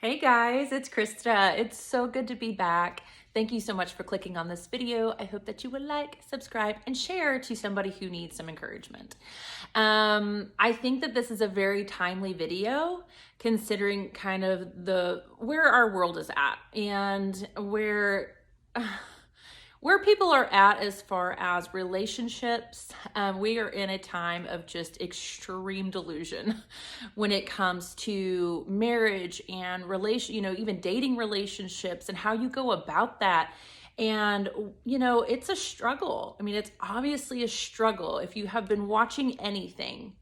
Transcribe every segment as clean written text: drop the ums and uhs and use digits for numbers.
Hey guys, it's Krista. It's so good to be back. Thank you so much for clicking on this video. I hope that you would like, subscribe, and share to somebody who needs some encouragement. I think that this is a very timely video considering kind of where our world is at and where people are at as far as relationships. We are in a time of just extreme delusion when it comes to marriage and even dating relationships and how you go about that. And, it's a struggle. I mean, it's obviously a struggle. If you have been watching anything,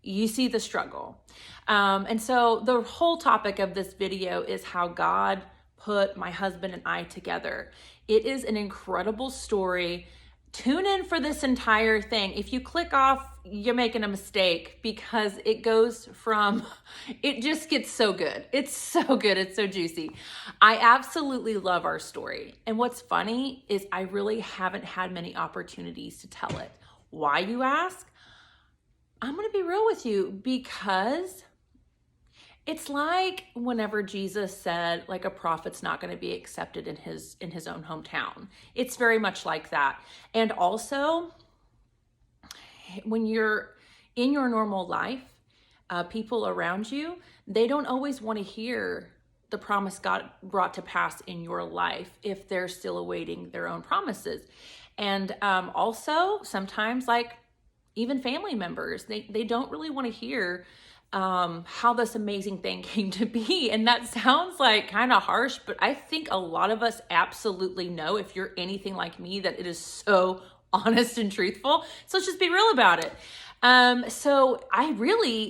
you see the struggle. And so the whole topic of this video is how God put my husband and I together. It is an incredible story. Tune in for this entire thing. If you click off, you're making a mistake because it just gets so good. It's so good. It's so juicy. I absolutely love our story. And what's funny is I really haven't had many opportunities to tell it. Why, you ask? I'm going to be real with you because it's like whenever Jesus said, like, a prophet's not going to be accepted in his own hometown. It's very much like that. And also, when you're in your normal life, people around you, they don't always want to hear the promise God brought to pass in your life if they're still awaiting their own promises. And also, sometimes, like, even family members, they don't really want to hear how this amazing thing came to be. And that sounds like kind of harsh, but I think a lot of us absolutely know, if you're anything like me, that it is so honest and truthful. So let's just be real about it. So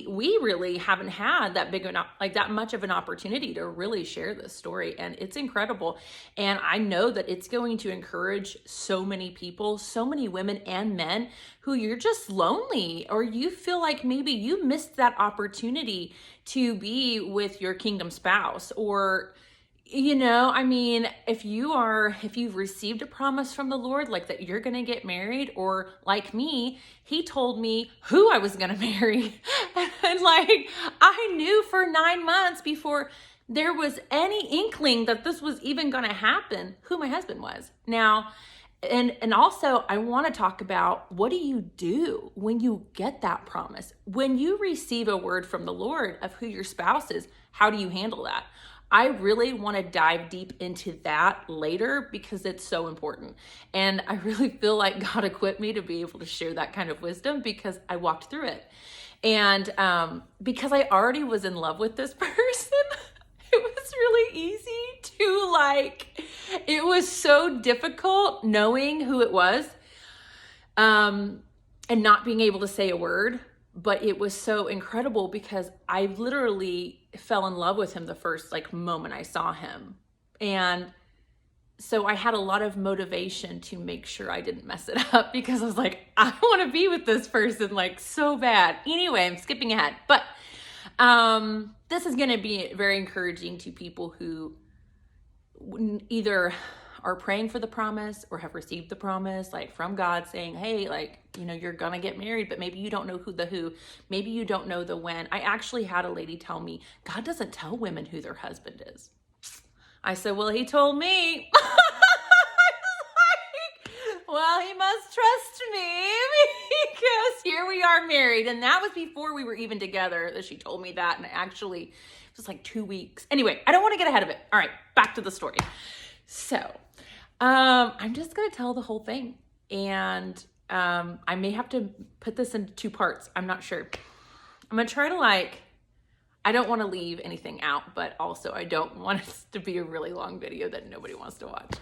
we really haven't had that much of an opportunity to really share this story, and it's incredible. And I know that it's going to encourage so many people, so many women and men who you're just lonely, or you feel like maybe you missed that opportunity to be with your kingdom spouse, or if you've received a promise from the Lord, like that you're going to get married, or like me, he told me who I was going to marry. And like, I knew for 9 months before there was any inkling that this was even going to happen, who my husband was. Now, and also I want to talk about, what do you do when you get that promise? When you receive a word from the Lord of who your spouse is, how do you handle that? I really want to dive deep into that later because it's so important. And I really feel like God equipped me to be able to share that kind of wisdom because I walked through it. And because I already was in love with this person, it was really easy to it was so difficult knowing who it was and not being able to say a word. But it was so incredible because I literally fell in love with him the first moment I saw him. And so I had a lot of motivation to make sure I didn't mess it up because I was like, I want to be with this person so bad. Anyway, I'm skipping ahead. But this is going to be very encouraging to people who either are praying for the promise or have received the promise from God saying, hey, you're gonna get married, but maybe you don't know who, maybe you don't know the when. I actually had a lady tell me, God doesn't tell women who their husband is. I said, well, he told me. Well, he must trust me because here we are married. And that was before we were even together that she told me that. And actually, it was 2 weeks. Anyway, I don't want to get ahead of it. All right, back to the story. So I'm just going to tell the whole thing. And I may have to put this into 2 parts. I'm not sure. I'm going to try to I don't want to leave anything out, but also I don't want it to be a really long video that nobody wants to watch.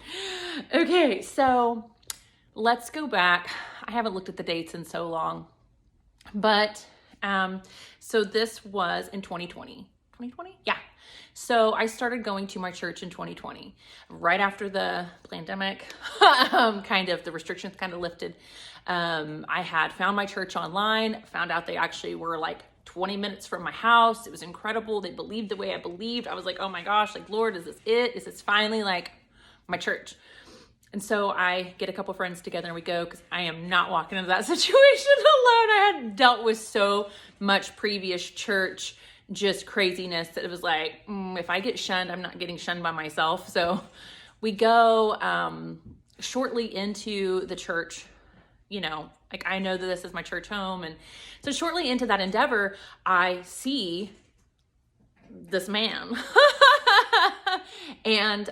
Okay, so let's go back. I haven't looked at the dates in so long, but so this was in 2020. 2020? Yeah. So I started going to my church in 2020, right after the pandemic, the restrictions lifted. I had found my church online, found out they actually were 20 minutes from my house. It was incredible. They believed the way I believed. I was like, oh my gosh, Lord, is this it? Is this finally my church? And so I get a couple friends together and we go, because I am not walking into that situation alone. I had dealt with so much previous church just craziness that it was like, if I get shunned, I'm not getting shunned by myself. So we go shortly into the church, like I know that this is my church home. And so shortly into that endeavor, I see this man and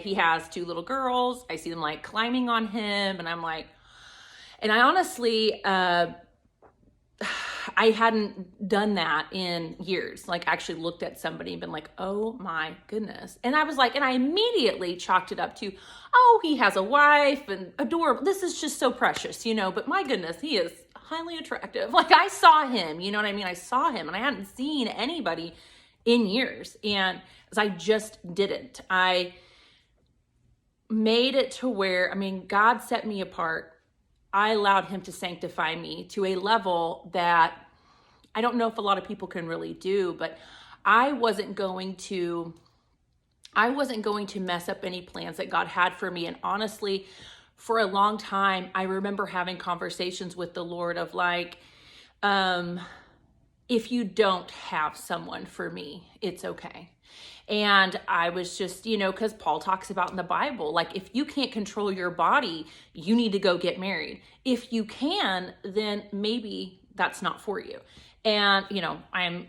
he has 2 little girls. I see them like climbing on him, and I'm like, and I honestly, I hadn't done that in years, like actually looked at somebody and been like, oh my goodness. And I was like, and I immediately chalked it up to, oh, he has a wife and adorable. This is just so precious, but my goodness, he is highly attractive. Like I saw him, you know what I mean? I saw him and I hadn't seen anybody in years. And I just didn't. I made it to where, God set me apart. I allowed him to sanctify me to a level that I don't know if a lot of people can really do, but I wasn't going to mess up any plans that God had for me. And honestly, for a long time, I remember having conversations with the Lord of like, if you don't have someone for me, it's okay. And I was just, because Paul talks about in the Bible, like if you can't control your body, you need to go get married. If you can, then maybe that's not for you. And, I'm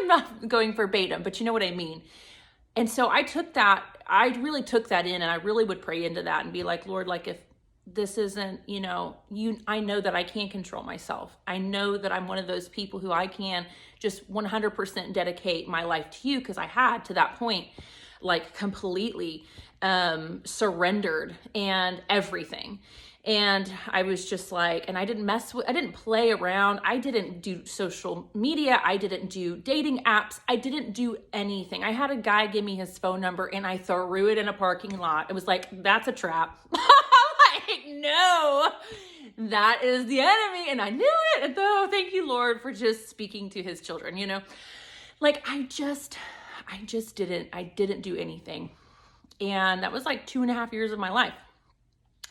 not going verbatim, but you know what I mean? And so I really took that in, and I really would pray into that and be like, Lord, like if this isn't, I know that I can't control myself. I know that I'm one of those people who I can just 100% dedicate my life to you, because I had to that point, like completely surrendered and everything. And I was just like, and I didn't play around. I didn't do social media. I didn't do dating apps. I didn't do anything. I had a guy give me his phone number and I threw it in a parking lot. It was like, that's a trap. Like, no, that is the enemy. And I knew it. And though, thank you, Lord, for just speaking to his children, like I didn't do anything. And that was like 2.5 years of my life.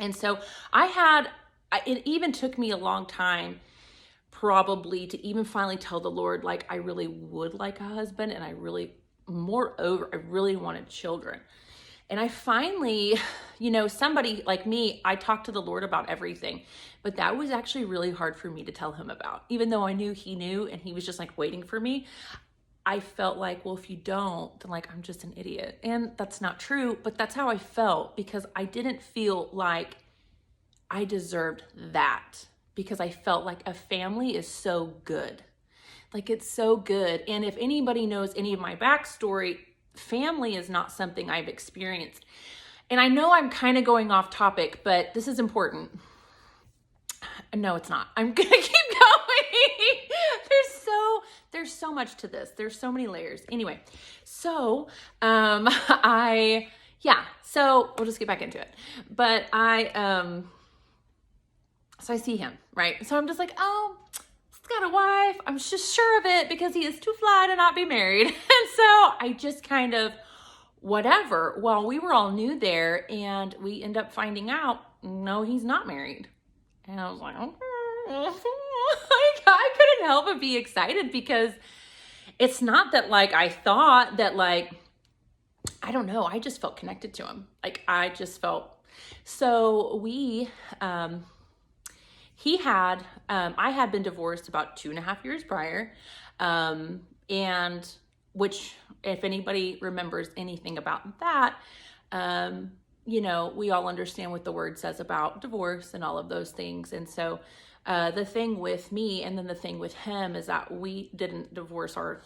And so it even took me a long time probably to even finally tell the Lord, like, I really would like a husband, and I really wanted children. And I finally, somebody like me, I talked to the Lord about everything, but that was actually really hard for me to tell him about, even though I knew he knew, and he was just like waiting for me. I felt like, well, if you don't, then like, I'm just an idiot. And that's not true, but that's how I felt, because I didn't feel like I deserved that, because I felt like a family is so good. Like it's so good. And if anybody knows any of my backstory, family is not something I've experienced. And I know I'm kind of going off topic, but this is important. No, it's not. I'm going to keep going. There's so much to this. There's so many layers. Anyway, so so we'll just get back into it. But so I see him, right? So I'm just like, oh, he's got a wife. I'm just sure of it because he is too fly to not be married. And so I just kind of, whatever. Well, we were all new there, and we end up finding out, no, he's not married. And I was like, okay. I couldn't help but be excited, because it's not that like I thought that like, I don't know, I just felt connected to him. Like I just felt, so I had been divorced about 2.5 years prior. And which, if anybody remembers anything about that, we all understand what the word says about divorce and all of those things. And so the thing with me, and then the thing with him, is that we didn't divorce our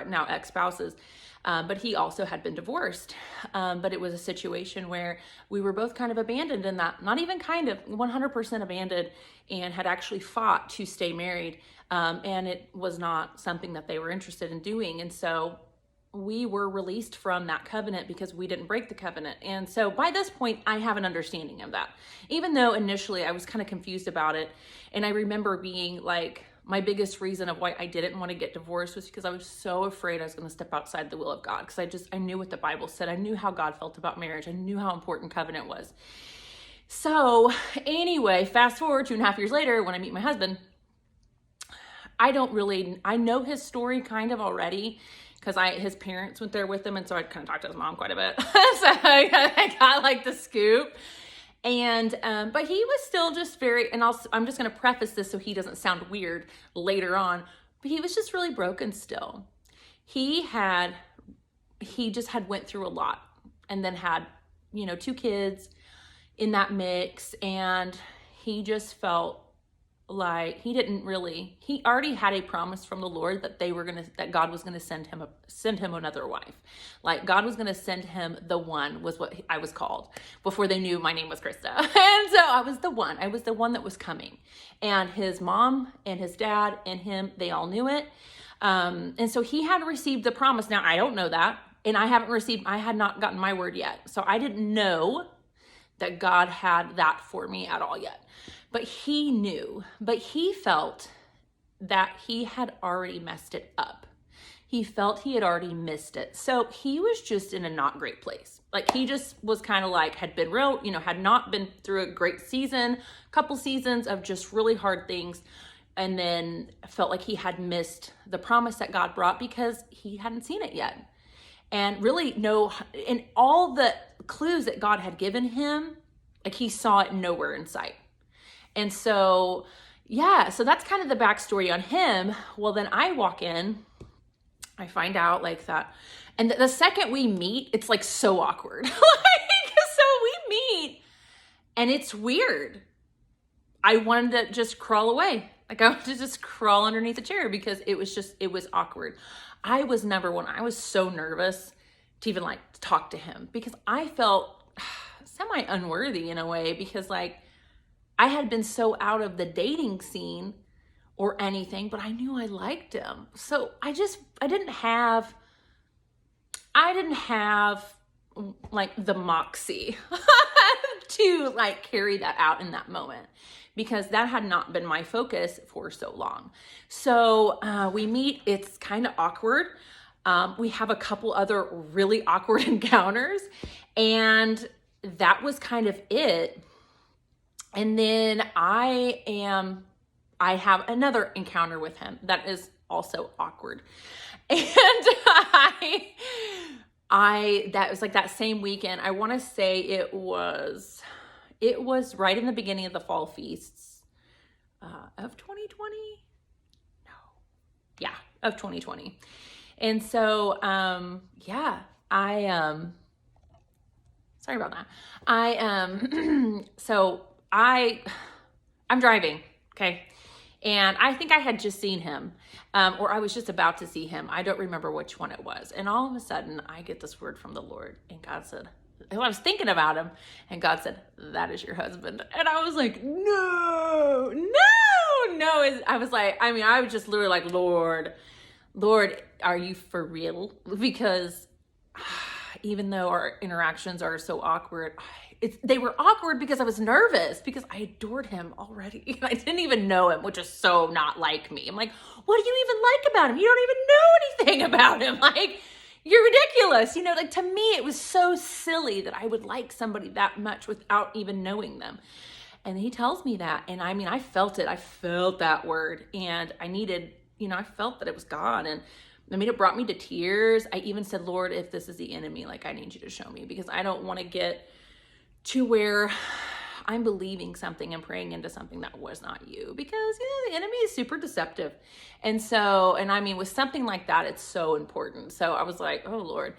now ex-spouses, but he also had been divorced. But it was a situation where we were both kind of abandoned in that, not even kind of, 100% abandoned, and had actually fought to stay married. And it was not something that they were interested in doing. And so we were released from that covenant because we didn't break the covenant. And so by this point, I have an understanding of that, even though initially I was kind of confused about it. And I remember being like, my biggest reason of why I didn't want to get divorced was because I was so afraid I was going to step outside the will of God. Because I knew what the Bible said. I knew how God felt about marriage. I knew how important covenant was. So anyway, fast forward 2.5 years later, when I meet my husband, I know his story kind of already because his parents went there with him. And so I kind of talked to his mom quite a bit. So I got like the scoop. And, but he was still just very, and I'm just going to preface this so he doesn't sound weird later on, but he was just really broken still. He just had went through a lot and then had, 2 kids in that mix. And he just felt like he already had a promise from the Lord that God was going to send him another wife. Like God was going to send him the one, was what I was called before they knew my name was Krista. And so I was the one that was coming, and his mom and his dad and him, they all knew it. And so he had received the promise. Now I don't know that. And I had not gotten my word yet. So I didn't know that God had that for me at all yet. But he knew, but he felt that he had already messed it up. He felt he had already missed it. So he was just in a not great place. Like he just was kind of like, had not been through a great season, couple seasons of just really hard things. And then felt like he had missed the promise that God brought because he hadn't seen it yet. And really in all the clues that God had given him, like he saw it nowhere in sight. And so, so that's kind of the backstory on him. Well, then I walk in, I find out like that. And the second we meet, it's like so awkward. So we meet and it's weird. I wanted to just crawl away. Like I wanted to just crawl underneath the chair because it was awkward. I was so nervous to even like talk to him because I felt semi unworthy in a way because like, I had been so out of the dating scene or anything, but I knew I liked him. So I didn't have like the moxie to like carry that out in that moment because that had not been my focus for so long. So we meet, it's kind of awkward. We have a couple other really awkward encounters and that was kind of it. And then I have another encounter with him that is also awkward. And that was like that same weekend. I want to say it was right in the beginning of the fall feasts of 2020. No. Yeah, of 2020. And so, sorry about that. I'm driving, okay? And I think I had just seen him, or I was just about to see him. I don't remember which one it was. And all of a sudden, I get this word from the Lord, and God said, I was thinking about him, and God said, that is your husband. And I was like, no. I was just literally like, Lord, are you for real? Because even though our interactions are so awkward, they were awkward because I was nervous because I adored him already. I didn't even know him, which is so not like me. I'm like, what do you even like about him? You don't even know anything about him. Like, you're ridiculous. Like to me, it was so silly that I would like somebody that much without even knowing them. And he tells me that. And I felt it. I felt that word. And I felt that it was God. And it brought me to tears. I even said, Lord, if this is the enemy, like I need you to show me because I don't want to get to where I'm believing something and praying into something that was not you because, the enemy is super deceptive. And so, with something like that, it's so important. So I was like, oh Lord.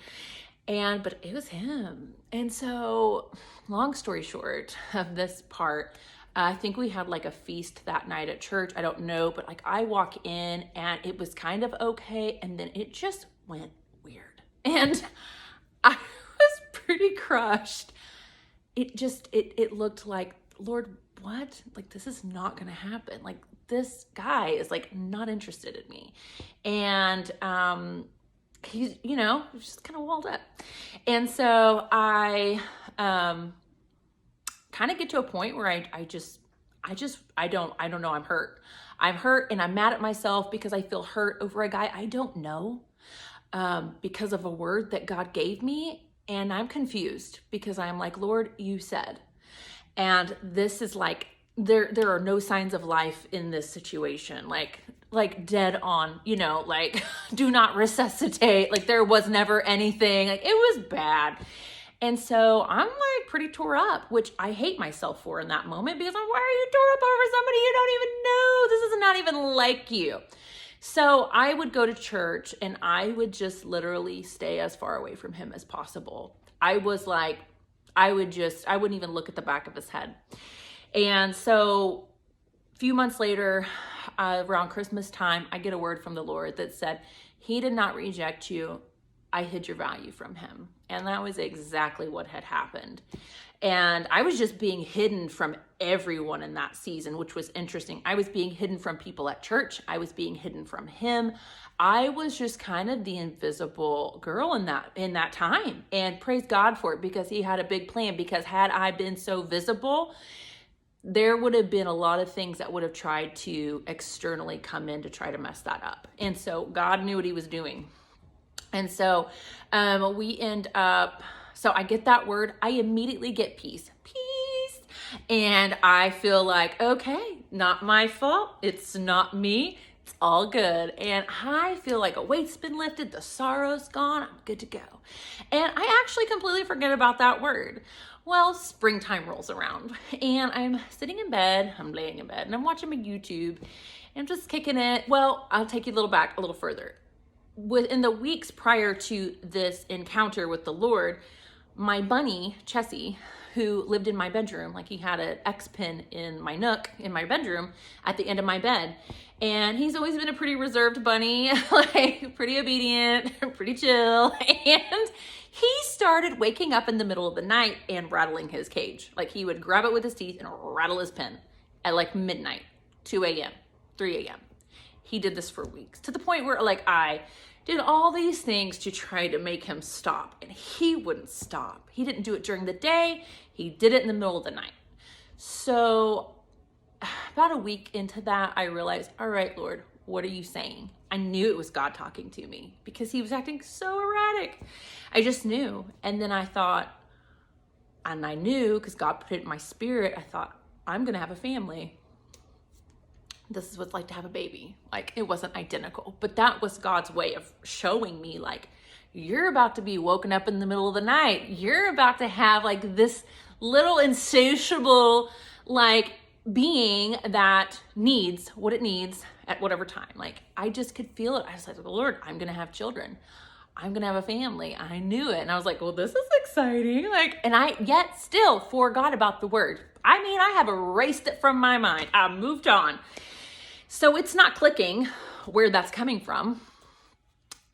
But it was him. And so long story short of this part, I think we had like a feast that night at church. I don't know, but like I walk in and it was kind of okay. And then it just went weird. And I was pretty crushed. It looked like, Lord, what? Like, this is not going to happen. Like, this guy is like not interested in me. And, he's, just kind of walled up. And so I, kind of get to a point where I don't know. I'm hurt. I'm hurt and I'm mad at myself because I feel hurt over a guy I don't know, because of a word that God gave me. And I'm confused because I'm like, Lord, you said, and this is like, there are no signs of life in this situation. Like like dead on, like do not resuscitate. Like there was never anything. Like it was bad. And so I'm like pretty tore up, which I hate myself for in that moment because why are you tore up over somebody you don't even know? This is not even like you. So I would go to church and I would just literally stay as far away from him as possible. I was like, I wouldn't even look at the back of his head. And so a few months later, around Christmas time, I get a word from the Lord that said, he did not reject you. I hid your value from him. And that was exactly what had happened. And I was just being hidden from everyone in that season, which was interesting. I was being hidden from people at church. I was being hidden from him. I was just kind of the invisible girl in that time. And praise God for it, because he had a big plan. Because had I been so visible, there would have been a lot of things that would have tried to externally come in to try to mess that up. And so God knew what he was doing. And so we end up, so I get that word. I immediately get peace. And I feel like, okay, not my fault. It's not me. It's all good. And I feel like a weight's been lifted. The sorrow's gone. I'm good to go. And I actually completely forget about that word. Well, springtime rolls around and I'm sitting in bed. I'm laying in bed and I'm watching my YouTube and I'm just kicking it. Well, I'll take you a little further. Within the weeks prior to this encounter with the Lord, my bunny, Chessie, who lived in my bedroom, like he had an X pin in my nook in my bedroom at the end of my bed. And he's always been a pretty reserved bunny, like pretty obedient, pretty chill. And he started waking up in the middle of the night and rattling his cage. Like he would grab it with his teeth and rattle his pin at like midnight, 2 a.m., 3 a.m. He did this for weeks, to the point where like I did all these things to try to make him stop, and he wouldn't stop. He didn't do it during the day. He did it in the middle of the night. So about a week into that, I realized, all right, Lord, what are you saying? I knew it was God talking to me because he was acting so erratic. I just knew. And then I thought, and I knew because God put it in my spirit, I thought, I'm going to have a family. This is what it's like to have a baby. Like it wasn't identical, but that was God's way of showing me like, you're about to be woken up in the middle of the night. You're about to have like this little insatiable, like being that needs what it needs at whatever time. Like I just could feel it. I was like, Lord, I'm going to have children. I'm going to have a family. I knew it. And I was like, well, this is exciting. Like, and I yet still forgot about the word. I mean, I have erased it from my mind. I moved on. So it's not clicking where that's coming from.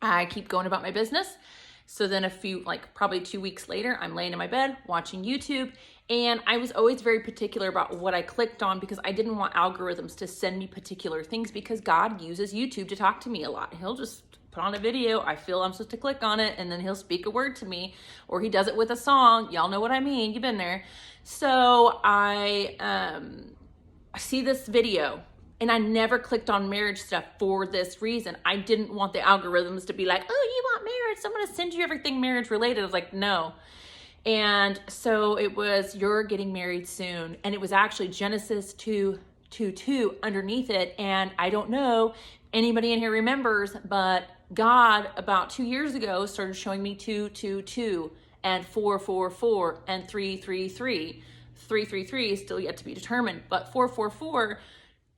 I keep going about my business. So then probably 2 weeks later, I'm laying in my bed watching YouTube. And I was always very particular about what I clicked on because I didn't want algorithms to send me particular things, because God uses YouTube to talk to me a lot. He'll just put on a video. I feel I'm supposed to click on it, and then he'll speak a word to me, or he does it with a song. Y'all know what I mean. You've been there. So I see this video. And I never clicked on marriage stuff for this reason. I didn't want the algorithms to be like, oh, you want marriage, so I'm going to send you everything marriage related. I was like, no. And so it was, you're getting married soon. And it was actually Genesis 2:2 underneath it. And I don't know anybody in here remembers, but God about 2 years ago started showing me 2:2:2 and 4:4:4 and 3:3:3. 3:3:3 is still yet to be determined, but 4:4:4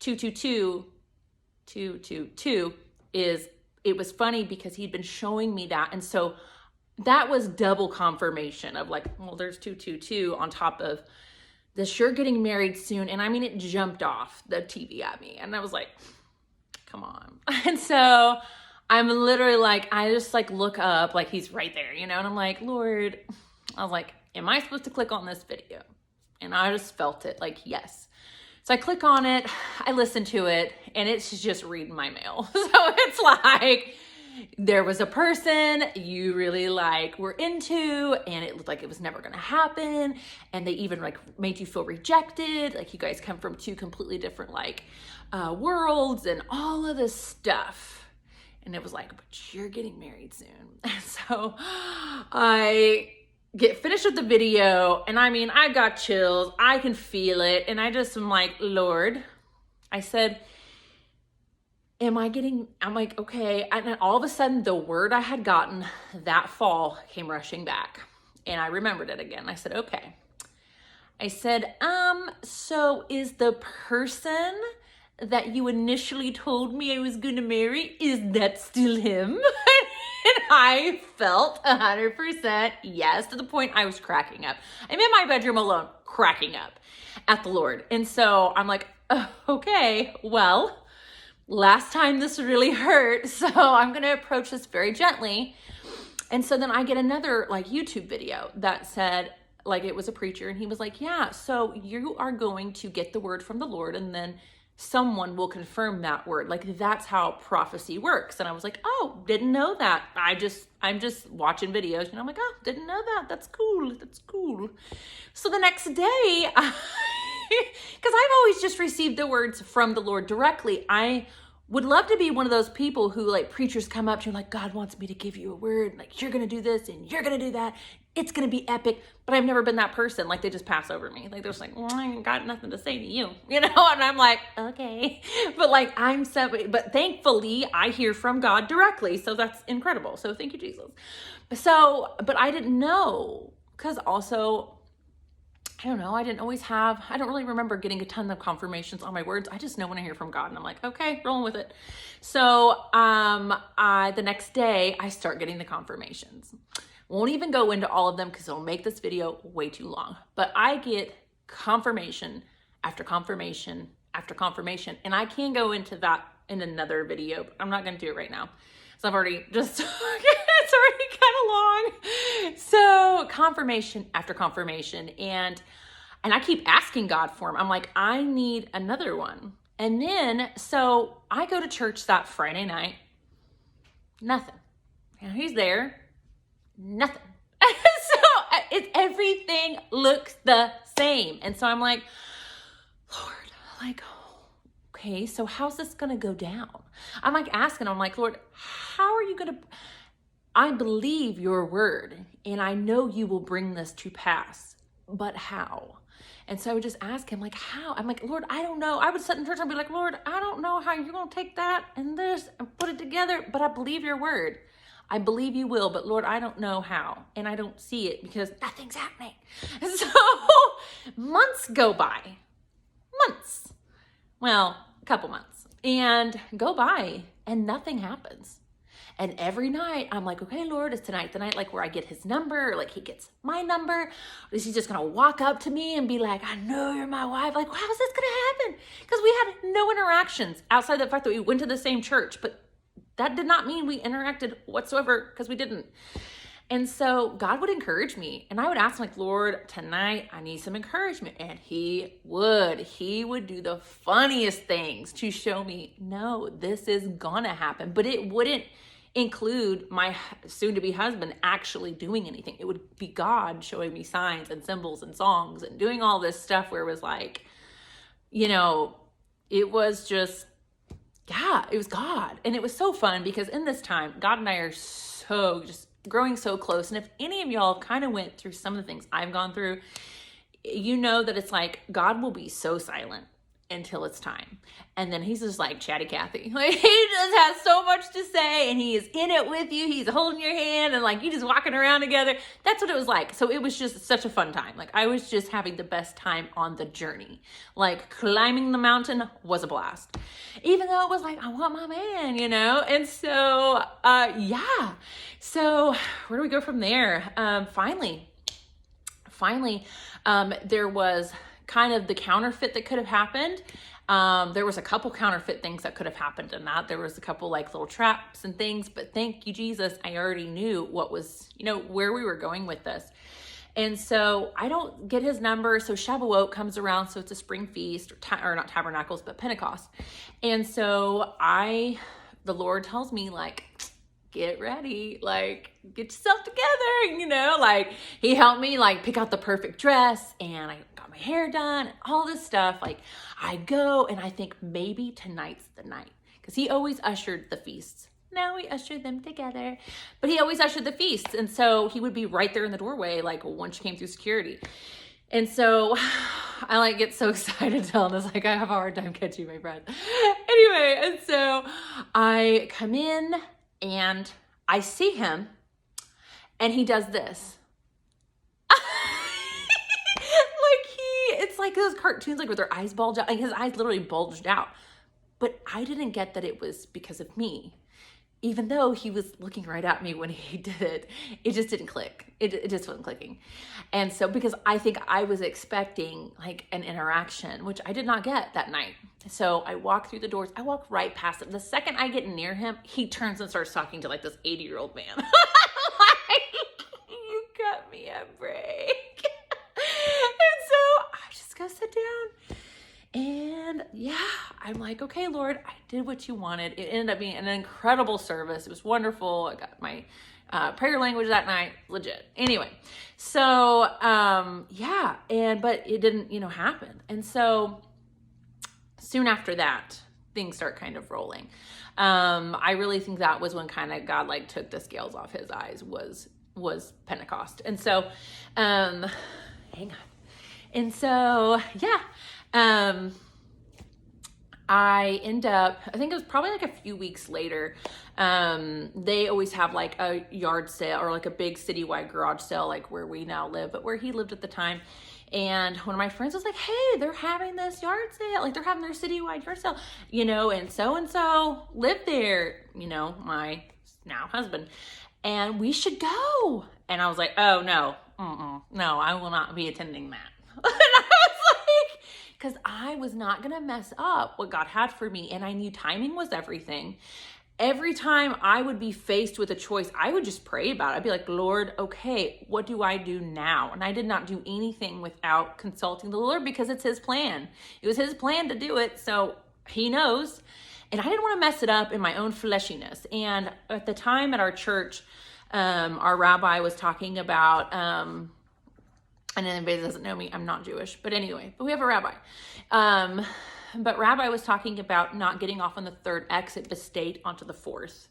2:2:2 2:2:2 is, it was funny because he'd been showing me that. And so that was double confirmation of like, well, there's 2:2:2 on top of this, you're getting married soon. And I mean, it jumped off the TV at me. And I was like, come on. And so I'm literally like, I just like look up, like he's right there, and I'm like, Lord, I was like, am I supposed to click on this video? And I just felt it like, yes. So I click on it, I listen to it, and it's just reading my mail. So it's like, there was a person you really like were into, and it looked like it was never gonna happen. And they even like made you feel rejected. Like you guys come from two completely different like worlds and all of this stuff. And it was like, but you're getting married soon. And so I get finished with the video, and I mean, I got chills. I can feel it. And I just am like, Lord, I said, I'm like, okay. And then all of a sudden the word I had gotten that fall came rushing back. And I remembered it again. I said, okay. I said, so is the person that you initially told me I was going to marry, is that still him? And I felt 100% yes, to the point I was cracking up. I'm in my bedroom alone, cracking up at the Lord. And so I'm like, oh, okay, well, last time this really hurt, so I'm going to approach this very gently. And so then I get another like YouTube video that said, like, it was a preacher, and he was like, yeah, so you are going to get the word from the Lord, and then someone will confirm that word. Like, that's how prophecy works. And I was like, oh, didn't know that. I'm just watching videos, and I'm like, oh, didn't know that. That's cool. That's cool. So the next day, because I've always just received the words from the Lord directly, I would love to be one of those people who, like, preachers come up to you like, God wants me to give you a word, like, you're going to do this and you're going to do that. It's going to be epic. But I've never been that person. Like, they just pass over me. Like, they're just like, well, I ain't got nothing to say to you, you know? And I'm like, okay. But like, but thankfully I hear from God directly. So that's incredible. So thank you, Jesus. So, but I didn't know, because also, I don't know, I don't really remember getting a ton of confirmations on my words. I just know when I hear from God, and I'm like, okay, rolling with it. So the next day I start getting the confirmations. Won't even go into all of them because it'll make this video way too long. But I get confirmation after confirmation after confirmation. And I can go into that in another video, but I'm not going to do it right now. So I've already just, it's already kind of long. So confirmation after confirmation. And I keep asking God for them. I'm like, I need another one. And then, so I go to church that Friday night. Nothing. And he's there. Nothing. So everything looks the same. And so I'm like, Lord, like, okay, so how's this going to go down? I'm like asking, I'm like, Lord, how are you going to, I believe your word, and I know you will bring this to pass, but how? And so I would just ask him, like, how? I'm like, Lord, I don't know. I would sit in church and be like, Lord, I don't know how you're going to take that and this and put it together, but I believe your word. I believe you will, but Lord, I don't know how, and I don't see it because nothing's happening. So months go by, well, a couple months, and go by, and nothing happens. And every night I'm like, okay, Lord, is tonight the night like where I get his number, or like he gets my number? Or is he just gonna walk up to me and be like, I know you're my wife? Like, how is this gonna happen? Because we had no interactions outside the fact that we went to the same church, but that did not mean we interacted whatsoever, because we didn't. And so God would encourage me, and I would ask him, like, Lord, tonight I need some encouragement. And he would do the funniest things to show me, no, this is gonna happen. But it wouldn't include my soon-to-be husband actually doing anything. It would be God showing me signs and symbols and songs and doing all this stuff where it was like, you know, it was just, yeah, it was God. And it was so fun because in this time, God and I are so just growing so close. And if any of y'all kind of went through some of the things I've gone through, you know that it's like God will be so silent until it's time. And then he's just like Chatty Cathy. Like, he just has so much to say, and he is in it with you. He's holding your hand, and like you just walking around together. That's what it was like. So it was just such a fun time. Like, I was just having the best time on the journey. Like, climbing the mountain was a blast, even though it was like, I want my man, you know? And so, yeah. So where do we go from there? Finally, there was kind of the counterfeit that could have happened. There was a couple counterfeit things that could have happened in that. There was a couple like little traps and things, but thank you, Jesus, I already knew what was, you know, where we were going with this. And so I don't get his number. So Shavuot comes around. So it's a spring feast, or not Tabernacles, but Pentecost. And so the Lord tells me, like, get ready, like, get yourself together, you know, like, he helped me like pick out the perfect dress, and I got my hair done, and all this stuff. Like, I go and I think maybe tonight's the night, because he always ushered the feasts. Now we ushered them together, but he always ushered the feasts. And so he would be right there in the doorway, like once you came through security. And so I like get so excited telling this, like, I have a hard time catching my breath. anyway, and so I come in and I see him and he does this. It's like those cartoons, like with their eyes bulge out. Like his eyes literally bulged out. But I didn't get that it was because of me. Even though he was looking right at me when he did it, it just didn't click. It just wasn't clicking. And so, because I think I was expecting like an interaction, which I did not get that night. So I walk through the doors. I walk right past him. The second I get near him, he turns and starts talking to like this 80-year-old man. Like, you cut me a break. And so I just go sit down. And yeah, I'm like, okay, Lord, I did what you wanted. It ended up being an incredible service. It was wonderful. I got my prayer language that night, legit. Anyway, so yeah, but it didn't, happen. And so soon after that, things start kind of rolling. I really think that was when kind of God like took the scales off his eyes was Pentecost. And so, hang on. And so, yeah. I end up, I think it was probably like a few weeks later. They always have like a yard sale or like a big citywide garage sale, like where we now live, but where he lived at the time. And one of my friends was like, hey, they're having this yard sale. Like they're having their citywide yard sale, and so lived there, my now husband, and we should go. And I was like, oh no, no, I will not be attending that. And I was like, because I was not going to mess up what God had for me. And I knew timing was everything. Every time I would be faced with a choice, I would just pray about it. I'd be like, Lord, okay, what do I do now? And I did not do anything without consulting the Lord because it's his plan. It was his plan to do it. So he knows. And I didn't want to mess it up in my own fleshiness. And at the time at our church, our rabbi was talking about, and anybody that doesn't know me, I'm not Jewish, but anyway, but we have a rabbi. But rabbi was talking about not getting off on the third exit, but stayed onto the fourth.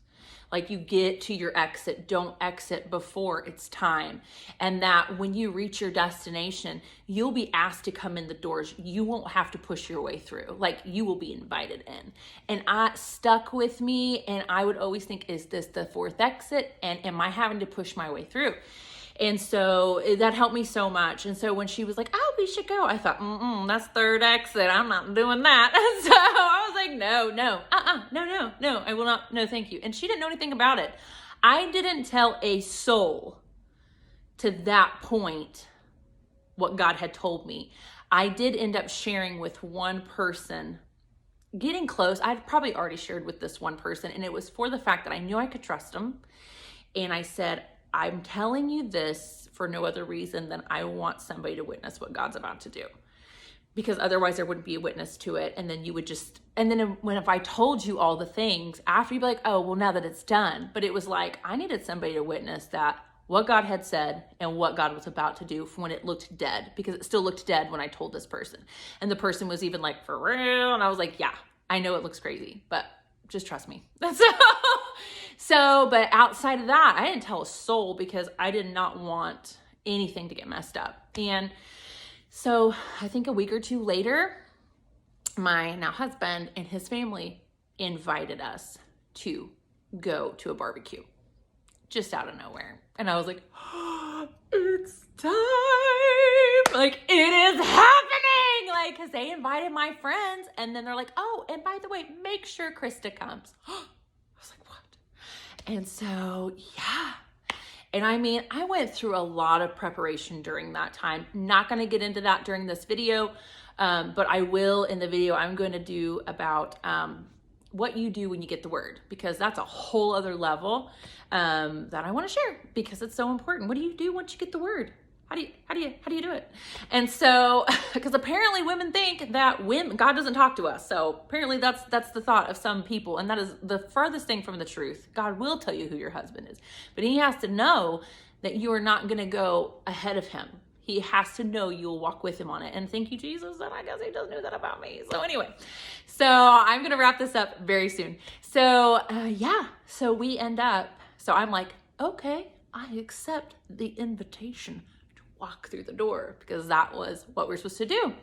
Like you get to your exit, don't exit before it's time. And that when you reach your destination, you'll be asked to come in the doors. You won't have to push your way through. Like you will be invited in. And I stuck with me, and I would always think, is this the fourth exit? And am I having to push my way through? And so that helped me so much. And so when she was like, oh, we should go, I thought, that's third exit. I'm not doing that. And so I was like, no, I will not. No, thank you. And she didn't know anything about it. I didn't tell a soul to that point what God had told me. I did end up sharing with one person, getting close. I'd probably already shared with this one person, and it was for the fact that I knew I could trust him. And I said, I'm telling you this for no other reason than I want somebody to witness what God's about to do. Because otherwise there wouldn't be a witness to it. And then you would just, and then if I told you all the things, after you'd be like, oh, well, now that it's done. But it was like, I needed somebody to witness that what God had said and what God was about to do when it looked dead. Because it still looked dead when I told this person. And the person was even like, for real? And I was like, yeah, I know it looks crazy, but just trust me. So, but outside of that, I didn't tell a soul because I did not want anything to get messed up. And so I think a week or two later, my now husband and his family invited us to go to a barbecue just out of nowhere. And I was like, oh, it's time. Like, it is happening. Like, because they invited my friends. And then they're like, oh, and by the way, make sure Krista comes. I was like, what? And so, yeah. And I mean, I went through a lot of preparation during that time. Not going to get into that during this video, but I will in the video I'm going to do about what you do when you get the word, because that's a whole other level that I want to share because it's so important. What do you do once you get the word? How do you do it? And so, because apparently women think that God doesn't talk to us. So apparently that's the thought of some people. And that is the farthest thing from the truth. God will tell you who your husband is, but he has to know that you are not going to go ahead of him. He has to know you'll walk with him on it. And thank you, Jesus. And I guess he does know that about me. So anyway, so I'm going to wrap this up very soon. So yeah, so we end up, so I'm like, okay, I accept the invitation walk through the door because that was what we're supposed to do.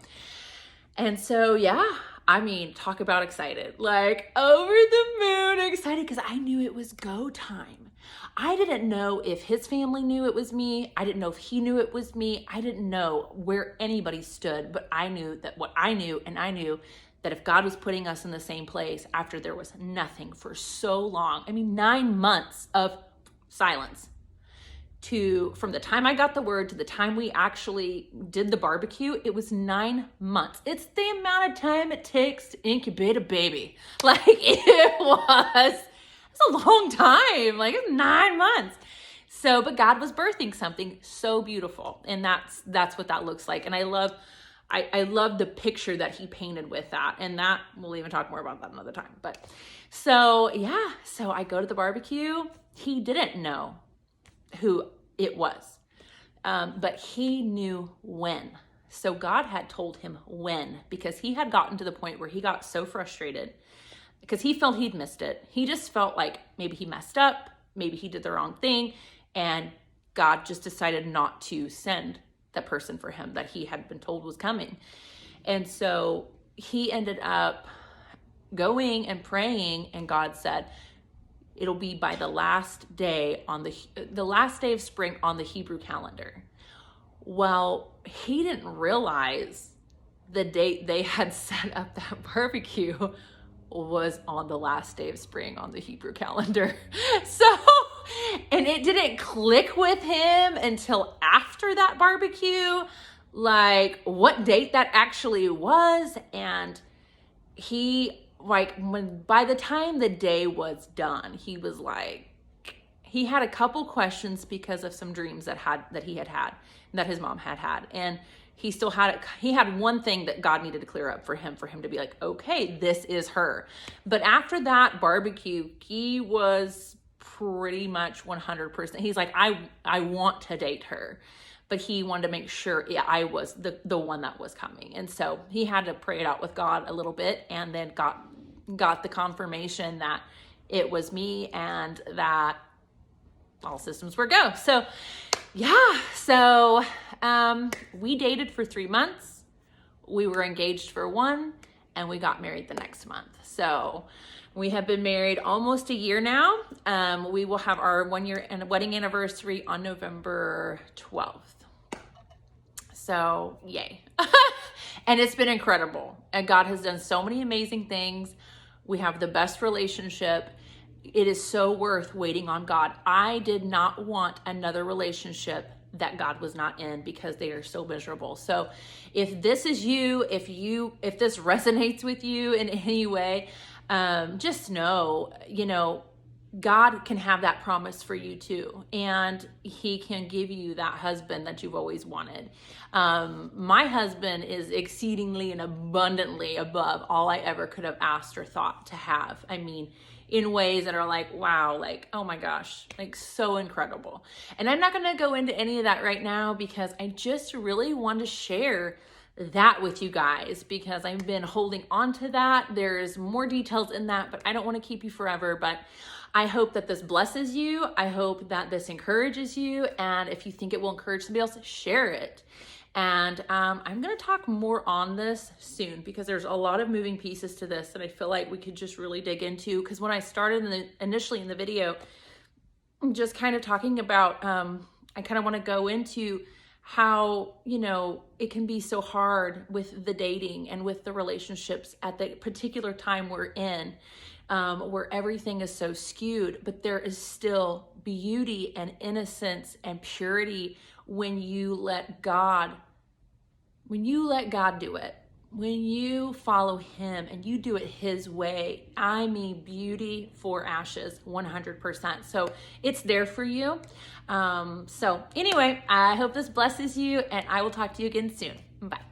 And so, yeah, I mean, talk about excited, like over the moon excited, because I knew it was go time. I didn't know if his family knew it was me. I didn't know if he knew it was me. I didn't know where anybody stood, but I knew that what I knew, and I knew that if God was putting us in the same place after there was nothing for so long, I mean, 9 months of silence, from the time I got the word to the time we actually did the barbecue, it was 9 months. It's the amount of time it takes to incubate a baby. Like it's a long time. Like it's 9 months. So, but God was birthing something so beautiful. And that's what that looks like. And I love the picture that he painted with that. And that, we'll even talk more about that another time. But so, yeah. So I go to the barbecue. He didn't know who it was, but he knew when. So God had told him when, because he had gotten to the point where he got so frustrated because he felt he'd missed it. He just felt like maybe he messed up, maybe he did the wrong thing, and God just decided not to send that person for him that he had been told was coming. And so he ended up going and praying, and God said, it'll be by the last day the last day of spring on the Hebrew calendar. Well, he didn't realize the date they had set up that barbecue was on the last day of spring on the Hebrew calendar. So, and it didn't click with him until after that barbecue, like what date that actually was. And by the time the day was done, he was like, he had a couple questions because of some dreams that he had that his mom had. And he still he had one thing that God needed to clear up for him to be like, okay, this is her. But after that barbecue, he was pretty much 100%. He's like, I want to date her. But he wanted to make sure I was the one that was coming. And so he had to pray it out with God a little bit, and then got the confirmation that it was me and that all systems were go. So yeah, so we dated for 3 months. We were engaged for 1, and we got married the next month. So we have been married almost a year now. We will have our 1-year and wedding anniversary on November 12th. So yay. And it's been incredible. And God has done so many amazing things. We have the best relationship. It is so worth waiting on God. I did not want another relationship that God was not in, because they are so miserable. So if this is you, if this resonates with you in any way, just know, God can have that promise for you too. And he can give you that husband that you've always wanted. My husband is exceedingly and abundantly above all I ever could have asked or thought to have. I mean, in ways that are like, wow, like, oh my gosh, like so incredible. And I'm not going to go into any of that right now, because I just really want to share that with you guys, because I've been holding on to that. There's more details in that, but I don't want to keep you forever. But I hope that this blesses you. I hope that this encourages you. And if you think it will encourage somebody else, share it. And I'm going to talk more on this soon, because there's a lot of moving pieces to this that I feel like we could just really dig into. Because when I started initially in the video, just kind of talking about, I kind of want to go into how, it can be so hard with the dating and with the relationships at the particular time we're in, where everything is so skewed, but there is still beauty and innocence and purity when you let God do it, when you follow him and you do it his way. I mean, beauty for ashes, 100%. So it's there for you. So anyway, I hope this blesses you, and I will talk to you again soon. Bye.